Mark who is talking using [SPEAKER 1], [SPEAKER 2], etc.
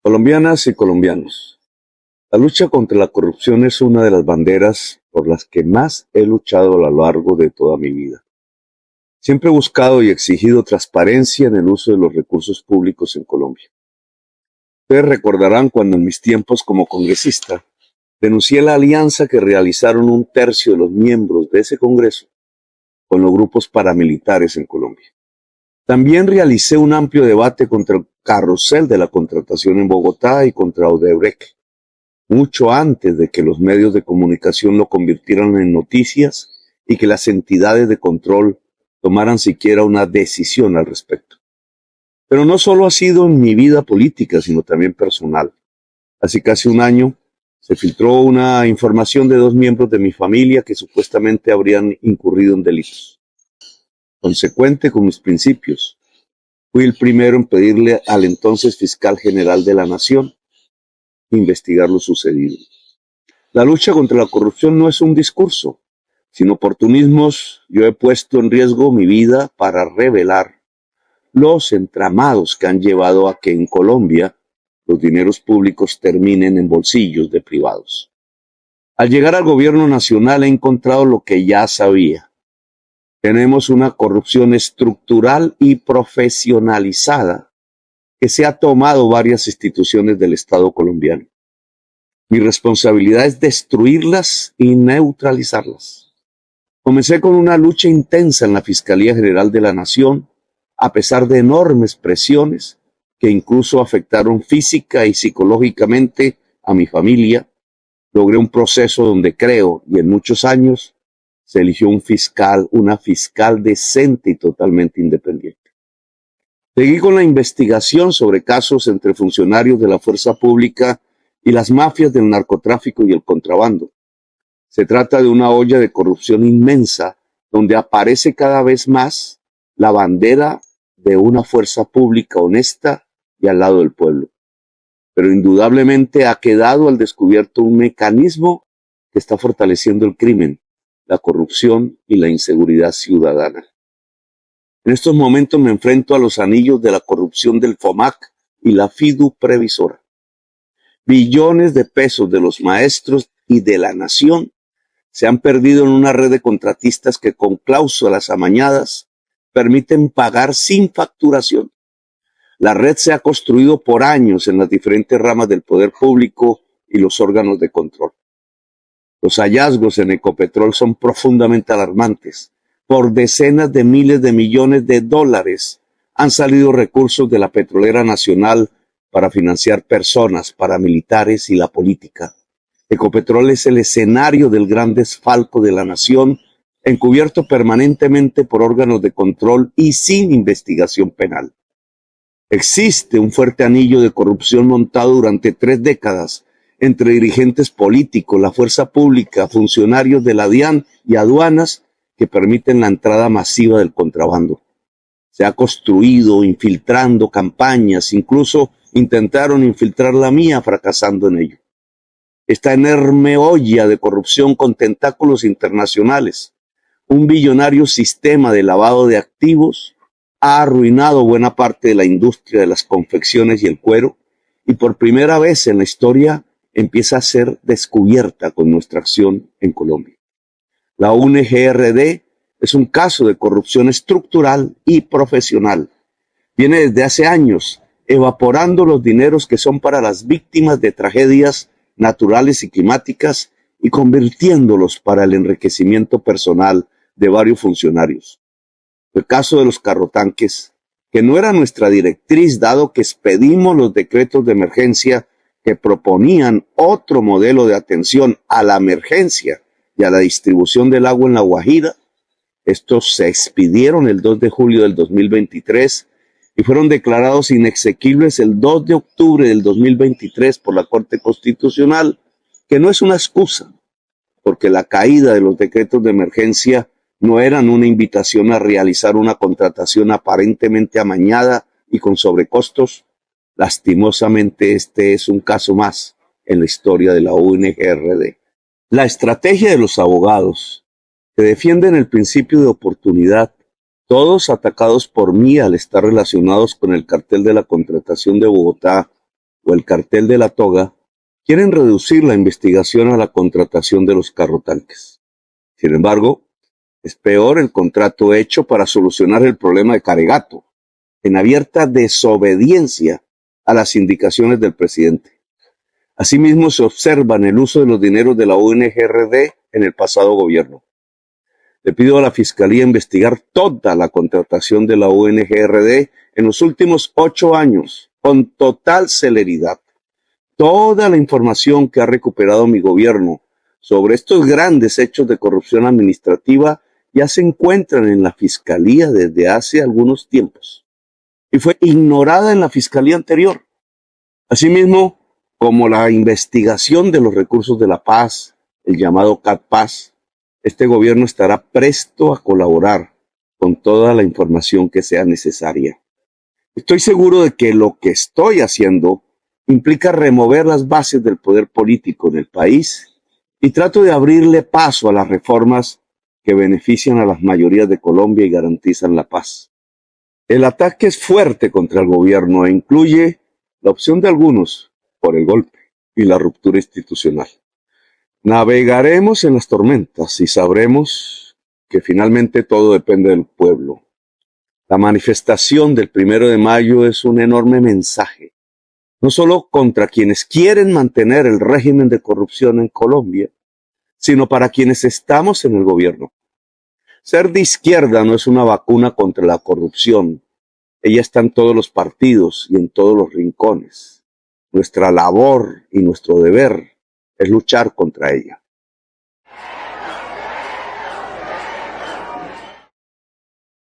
[SPEAKER 1] Colombianas y colombianos, la lucha contra la corrupción es una de las banderas por las que más he luchado a lo largo de toda mi vida. Siempre he buscado y exigido transparencia en el uso de los recursos públicos en Colombia. Ustedes recordarán cuando en mis tiempos como congresista denuncié la alianza que realizaron un tercio de los miembros de ese Congreso con los grupos paramilitares en Colombia. También realicé un amplio debate contra el carrusel de la contratación en Bogotá y contra Odebrecht, mucho antes de que los medios de comunicación lo convirtieran en noticias y que las entidades de control tomaran siquiera una decisión al respecto. Pero no solo ha sido en mi vida política, sino también personal. Hace casi un año se filtró una información de 2 miembros de mi familia que supuestamente habrían incurrido en delitos. Consecuente con mis principios, fui el primero en pedirle al entonces fiscal general de la Nación investigar lo sucedido. La lucha contra la corrupción no es un discurso, sin oportunismos. Yo he puesto en riesgo mi vida para revelar los entramados que han llevado a que en Colombia los dineros públicos terminen en bolsillos de privados. Al llegar al gobierno nacional he encontrado lo que ya sabía. Tenemos una corrupción estructural y profesionalizada que se ha tomado varias instituciones del Estado colombiano. Mi responsabilidad es destruirlas y neutralizarlas. Comencé con una lucha intensa en la Fiscalía General de la Nación, a pesar de enormes presiones que incluso afectaron física y psicológicamente a mi familia. Logré un proceso donde creo, y en muchos años, se eligió una fiscal decente y totalmente independiente. Seguí con la investigación sobre casos entre funcionarios de la fuerza pública y las mafias del narcotráfico y el contrabando. Se trata de una olla de corrupción inmensa donde aparece cada vez más la bandera de una fuerza pública honesta y al lado del pueblo. Pero indudablemente ha quedado al descubierto un mecanismo que está fortaleciendo el crimen, la corrupción y la inseguridad ciudadana. En estos momentos me enfrento a los anillos de la corrupción del FOMAC y la FIDU Previsora. Billones de pesos de los maestros y de la nación se han perdido en una red de contratistas que con cláusulas amañadas permiten pagar sin facturación. La red se ha construido por años en las diferentes ramas del poder público y los órganos de control. Los hallazgos en Ecopetrol son profundamente alarmantes. Por decenas de miles de millones de dólares han salido recursos de la petrolera nacional para financiar personas, paramilitares y la política. Ecopetrol es el escenario del gran desfalco de la nación, encubierto permanentemente por órganos de control y sin investigación penal. Existe un fuerte anillo de corrupción montado durante 3 décadas entre dirigentes políticos, la fuerza pública, funcionarios de la DIAN y aduanas que permiten la entrada masiva del contrabando. Se ha construido infiltrando campañas, incluso intentaron infiltrar la mía fracasando en ello. Esta enorme olla de corrupción con tentáculos internacionales, un billonario sistema de lavado de activos, ha arruinado buena parte de la industria de las confecciones y el cuero, y por primera vez en la historia empieza a ser descubierta con nuestra acción en Colombia. La UNGRD es un caso de corrupción estructural y profesional. Viene desde hace años evaporando los dineros que son para las víctimas de tragedias naturales y climáticas y convirtiéndolos para el enriquecimiento personal de varios funcionarios. El caso de los carrotanques, que no era nuestra directriz dado que expedimos los decretos de emergencia que proponían otro modelo de atención a la emergencia y a la distribución del agua en La Guajira. Estos se expidieron el 2 de julio del 2023 y fueron declarados inexequibles el 2 de octubre del 2023 por la Corte Constitucional, que no es una excusa, porque la caída de los decretos de emergencia no eran una invitación a realizar una contratación aparentemente amañada y con sobrecostos. Lastimosamente, este es un caso más en la historia de la UNGRD. La estrategia de los abogados que defienden el principio de oportunidad, todos atacados por mí al estar relacionados con el cartel de la contratación de Bogotá, o el cartel de la toga quieren reducir la investigación a la contratación de los carrotanques. Sin embargo, es peor el contrato hecho para solucionar el problema de Caregato, en abierta desobediencia a las indicaciones del presidente. Asimismo, se observa en el uso de los dineros de la UNGRD en el pasado gobierno. Le pido a la Fiscalía investigar toda la contratación de la UNGRD en los últimos 8 años, con total celeridad. Toda la información que ha recuperado mi gobierno sobre estos grandes hechos de corrupción administrativa ya se encuentran en la Fiscalía desde hace algunos tiempos y fue ignorada en la Fiscalía anterior. Asimismo, como la investigación de los recursos de la paz, el llamado CAT-Paz, este gobierno estará presto a colaborar con toda la información que sea necesaria. Estoy seguro de que lo que estoy haciendo implica remover las bases del poder político en el país y trato de abrirle paso a las reformas que benefician a las mayorías de Colombia y garantizan la paz. El ataque es fuerte contra el gobierno e incluye la opción de algunos por el golpe y la ruptura institucional. Navegaremos en las tormentas y sabremos que finalmente todo depende del pueblo. La manifestación del 1 de mayo es un enorme mensaje, no solo contra quienes quieren mantener el régimen de corrupción en Colombia, sino para quienes estamos en el gobierno. Ser de izquierda no es una vacuna contra la corrupción. Ella está en todos los partidos y en todos los rincones. Nuestra labor y nuestro deber es luchar contra ella.